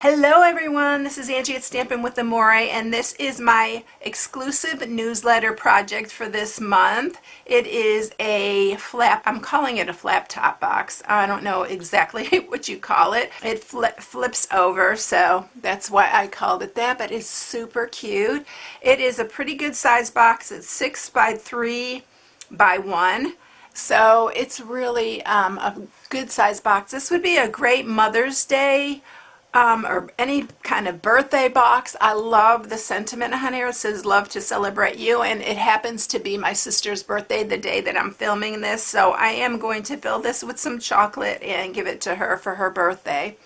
Hello everyone, this is Angie at Stampin' with Amore, and this is my exclusive newsletter project for this month. It is a I'm calling it a flap top box. I don't know exactly what you call it. It flips over, so that's why I called it that, but it's super cute. It is a pretty good size box. It's 6 by 3 by 1. So it's really a good size box. This would be a great Mother's Day or any kind of birthday box. I love the sentiment on here. It says love to celebrate you, and it happens to be my sister's birthday the day that I'm filming this, so I am going to fill this with some chocolate and give it to her for her birthday.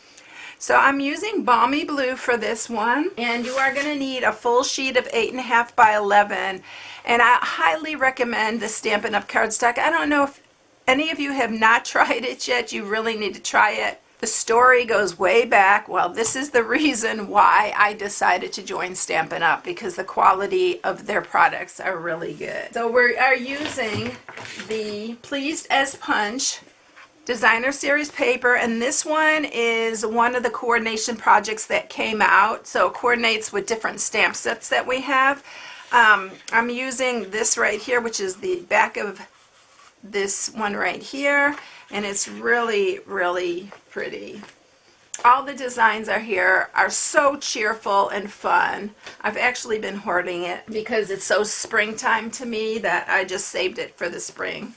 So I'm using Balmy Blue for this one, and you are going to need a full sheet of 8.5 by 11, and I highly recommend the Stampin' Up! Cardstock. I don't know if any of you have not tried it yet. You really need to try it. The story goes way back. Well, this is the reason why I decided to join Stampin' Up! Because the quality of their products are really good. So we are using the Pleased as Punch Designer Series paper, and this one is one of the coordination projects that came out, so it coordinates with different stamp sets that we have. I'm using this right here, which is the back of this one right here, and it's really pretty. All the designs are so cheerful and fun. I've actually been hoarding it because it's so springtime to me that I just saved it for the spring.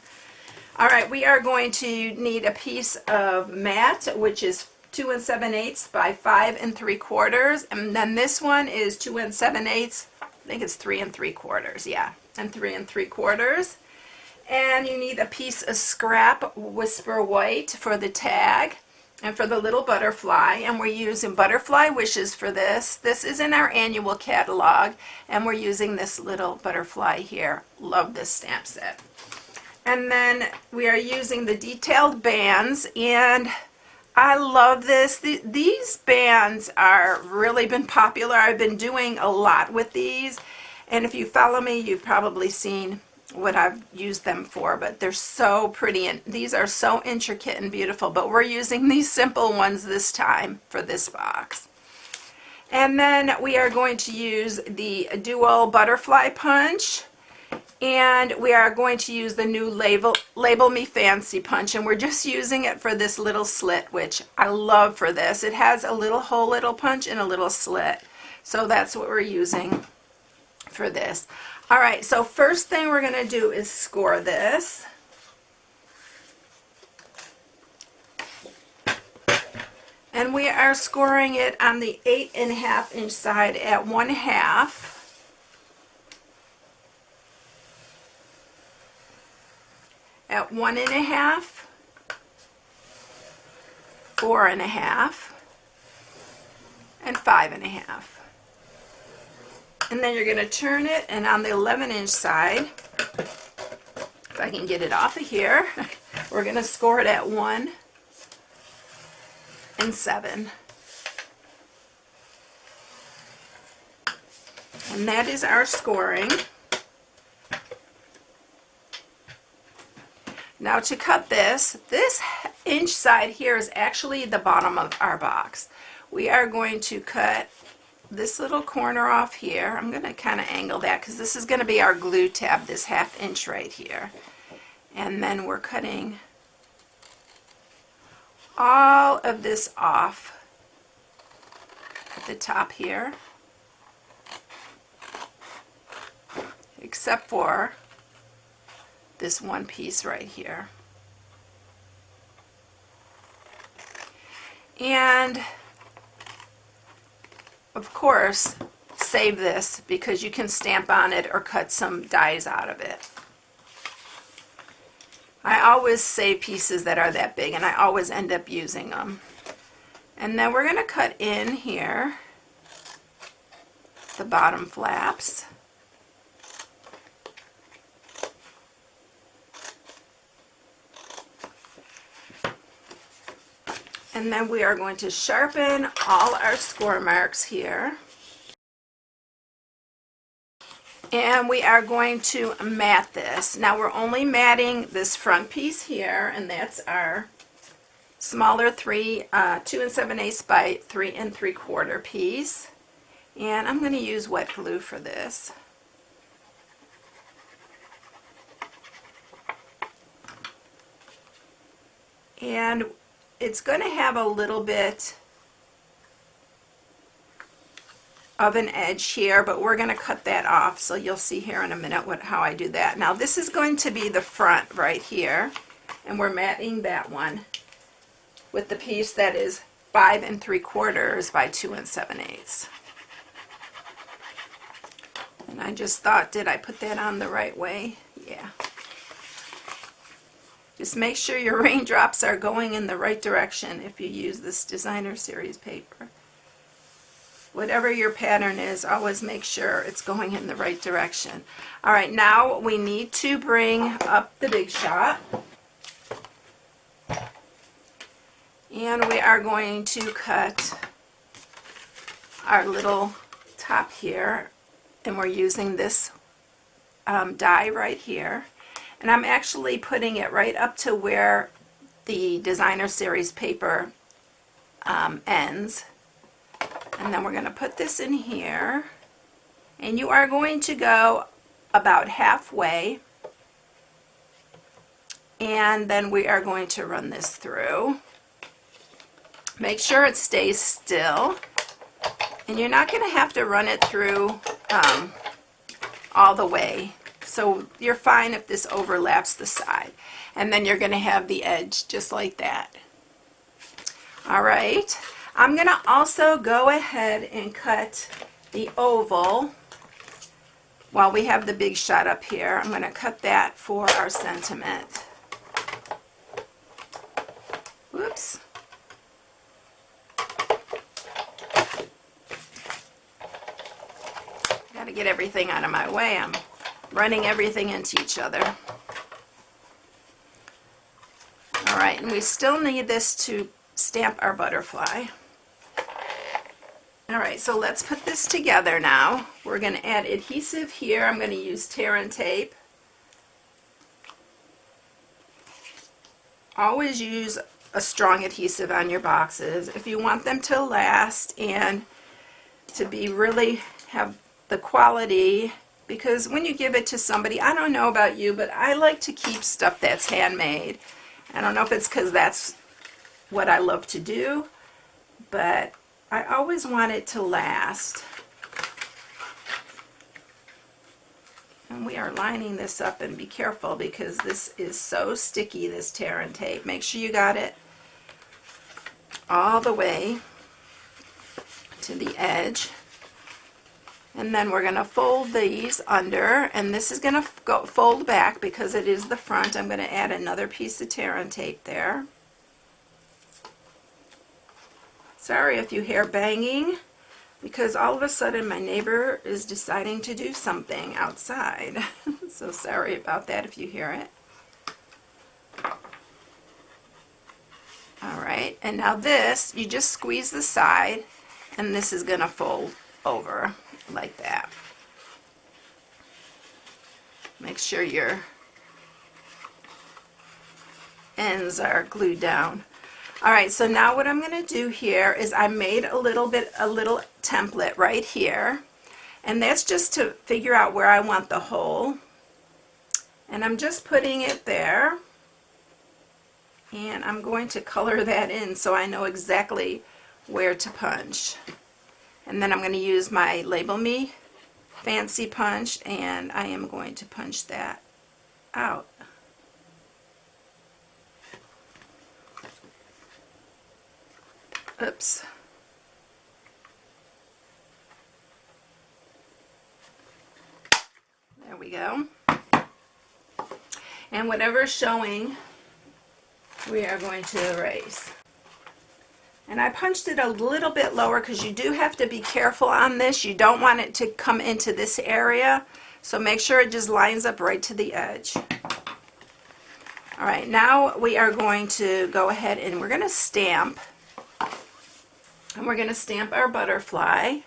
Alright, we are going to need a piece of mat, which is 2 7/8 by 5 3/4, and then this one is 2 7/8. I think it's 3 3/4, yeah, and 3 3/4. And you need a piece of scrap Whisper White for the tag and for the little butterfly, and we're using Butterfly Wishes for this. This is in our annual catalog, and we're using this little butterfly here. Love this stamp set. And then we are using the detailed bands, and I love this. These bands are really been popular. I've been doing a lot with these, and if you follow me, you've probably seen what I've used them for, but they're so pretty, and these are so intricate and beautiful, but we're using these simple ones this time for this box. And then we are going to use the Duo Butterfly Punch, and we are going to use the new Label Me Fancy Punch, and we're just using it for this little slit, which I love for this. It has a little hole, little punch, and a little slit, so that's what we're using for this. Alright, so first thing we're going to do is score this. And we are scoring it on the 8.5 inch side at 1/2. At 1.5, 4.5, and 5.5. And then you're going to turn it, and on the 11-inch side, if I can get it off of here, we're going to score it at 1 and 7. And that is our scoring. Now to cut this inch side here is actually the bottom of our box. We are going to cut this little corner off here. I'm going to kind of angle that because this is going to be our glue tab, this 1/2 inch right here. And then we're cutting all of this off at the top here, except for this one piece right here. And of course, save this because you can stamp on it or cut some dies out of it. I always save pieces that are that big, and I always end up using them. And then we're going to cut in here the bottom flaps. And then we are going to sharpen all our score marks here. And we are going to mat this. Now we're only matting this front piece here, and that's our smaller 2 7/8 by 3 3/4 piece. And I'm going to use wet glue for this. And it's going to have a little bit of an edge here, but we're going to cut that off, so you'll see here in a minute how I do that. Now this is going to be the front right here, and we're matting that one with the piece that is 5 3/4 by 2 7/8. And I just thought, did I put that on the right way? Yeah. Just make sure your raindrops are going in the right direction if you use this designer series paper. Whatever your pattern is, always make sure it's going in the right direction. All right, now we need to bring up the big shot. And we are going to cut our little top here. And we're using this die right here. And I'm actually putting it right up to where the designer series paper ends. And then we're going to put this in here, and you are going to go about halfway, and then we are going to run this through. Make sure it stays still, and you're not going to have to run it through all the way, so you're fine if this overlaps the side, and then you're going to have the edge just like that. All right. I'm going to also go ahead and cut the oval while we have the big shot up here. I'm going to cut that for our sentiment. Whoops. Got to get everything out of my way. I'm running everything into each other. All right, and we still need this to stamp our butterfly. All right, so let's put this together now. We're going to add adhesive here. I'm going to use tear and tape. Always use a strong adhesive on your boxes if you want them to last and to be really have the quality, because when you give it to somebody, I don't know about you, but I like to keep stuff that's handmade. I don't know if it's because that's what I love to do, but I always want it to last. And we are lining this up, and be careful because this is so sticky, this tear and tape. Make sure you got it all the way to the edge. And then we're going to fold these under, and this is going to go fold back because it is the front. I'm going to add another piece of tear and tape there. Sorry if you hear banging, because all of a sudden my neighbor is deciding to do something outside. So sorry about that if you hear it. All right, and now this, you just squeeze the side, and this is going to fold over like that. Make sure your ends are glued down. All right, so now what I'm going to do here is I made a little template right here, and that's just to figure out where I want the hole, and I'm just putting it there, and I'm going to color that in so I know exactly where to punch. And then I'm going to use my Label Me Fancy punch, and I am going to punch that out. Oops. There we go. And whatever's showing, we are going to erase. And I punched it a little bit lower because you do have to be careful on this. You don't want it to come into this area, so make sure it just lines up right to the edge. All right, now we are going to go ahead and we're going to stamp. And we're going to stamp our butterfly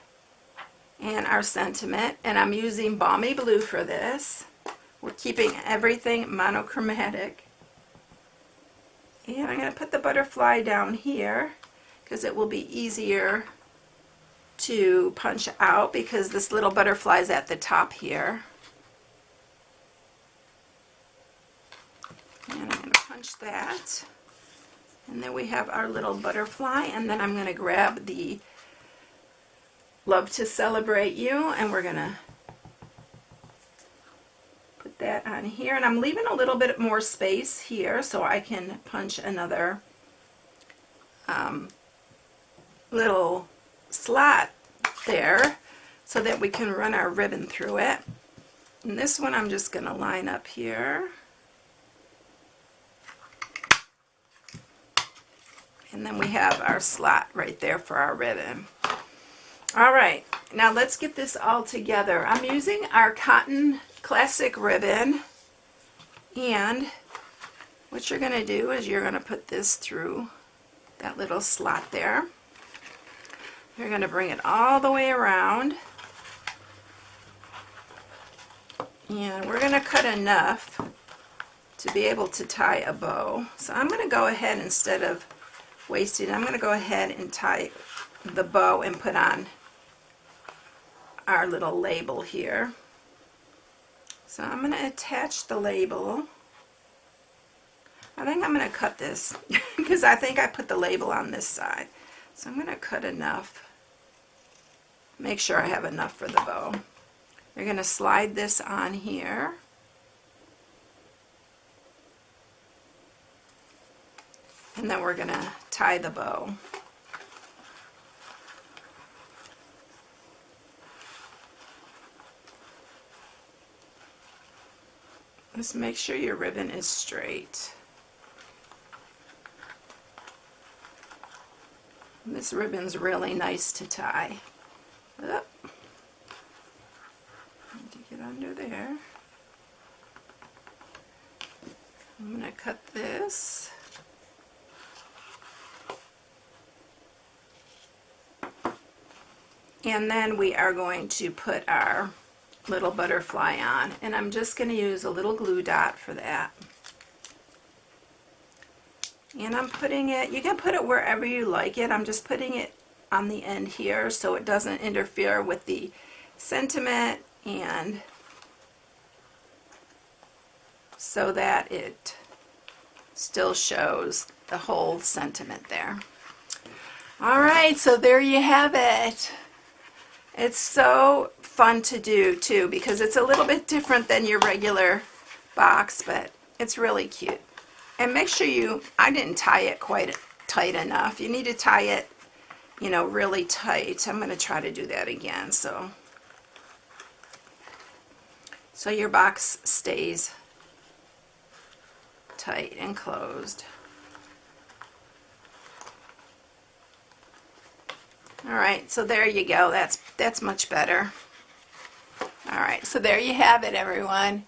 and our sentiment, and I'm using Balmy Blue for this. We're keeping everything monochromatic. And I'm going to put the butterfly down here because it will be easier to punch out because this little butterfly is at the top here. And I'm going to punch that. And then we have our little butterfly, and then I'm going to grab the Love to Celebrate You, and we're going to put that on here. And I'm leaving a little bit more space here so I can punch another little slot there so that we can run our ribbon through it. And this one I'm just going to line up here. And then we have our slot right there for our ribbon. Alright, now let's get this all together. I'm using our cotton classic ribbon, and what you're going to do is you're going to put this through that little slot there. You're going to bring it all the way around, and we're going to cut enough to be able to tie a bow. So I'm going to go ahead, instead of wasting, I'm going to go ahead and tie the bow and put on our little label here. So I'm going to attach the label. I think I'm going to cut this because I think I put the label on this side. So I'm going to cut enough. Make sure I have enough for the bow. You're going to slide this on here. And then we're going to tie the bow. Just make sure your ribbon is straight. And this ribbon's really nice to tie. Up. Need to get under there. I'm going to cut this. And then we are going to put our little butterfly on, and I'm just going to use a little glue dot for that. And I'm putting it, you can put it wherever you like it. I'm just putting it on the end here so it doesn't interfere with the sentiment, and so that it still shows the whole sentiment there. Alright, so there you have it. It's so fun to do too because it's a little bit different than your regular box, but it's really cute. And make sure I didn't tie it quite tight enough. You need to tie it, you know, really tight. I'm going to try to do that again so your box stays tight and closed. Alright, so there you go. That's much better. Alright, so there you have it, everyone.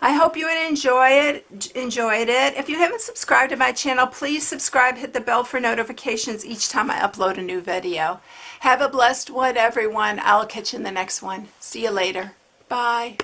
I hope you enjoyed it. If you haven't subscribed to my channel, please subscribe, hit the bell for notifications each time I upload a new video. Have a blessed one, everyone. I'll catch you in the next one. See you later. Bye.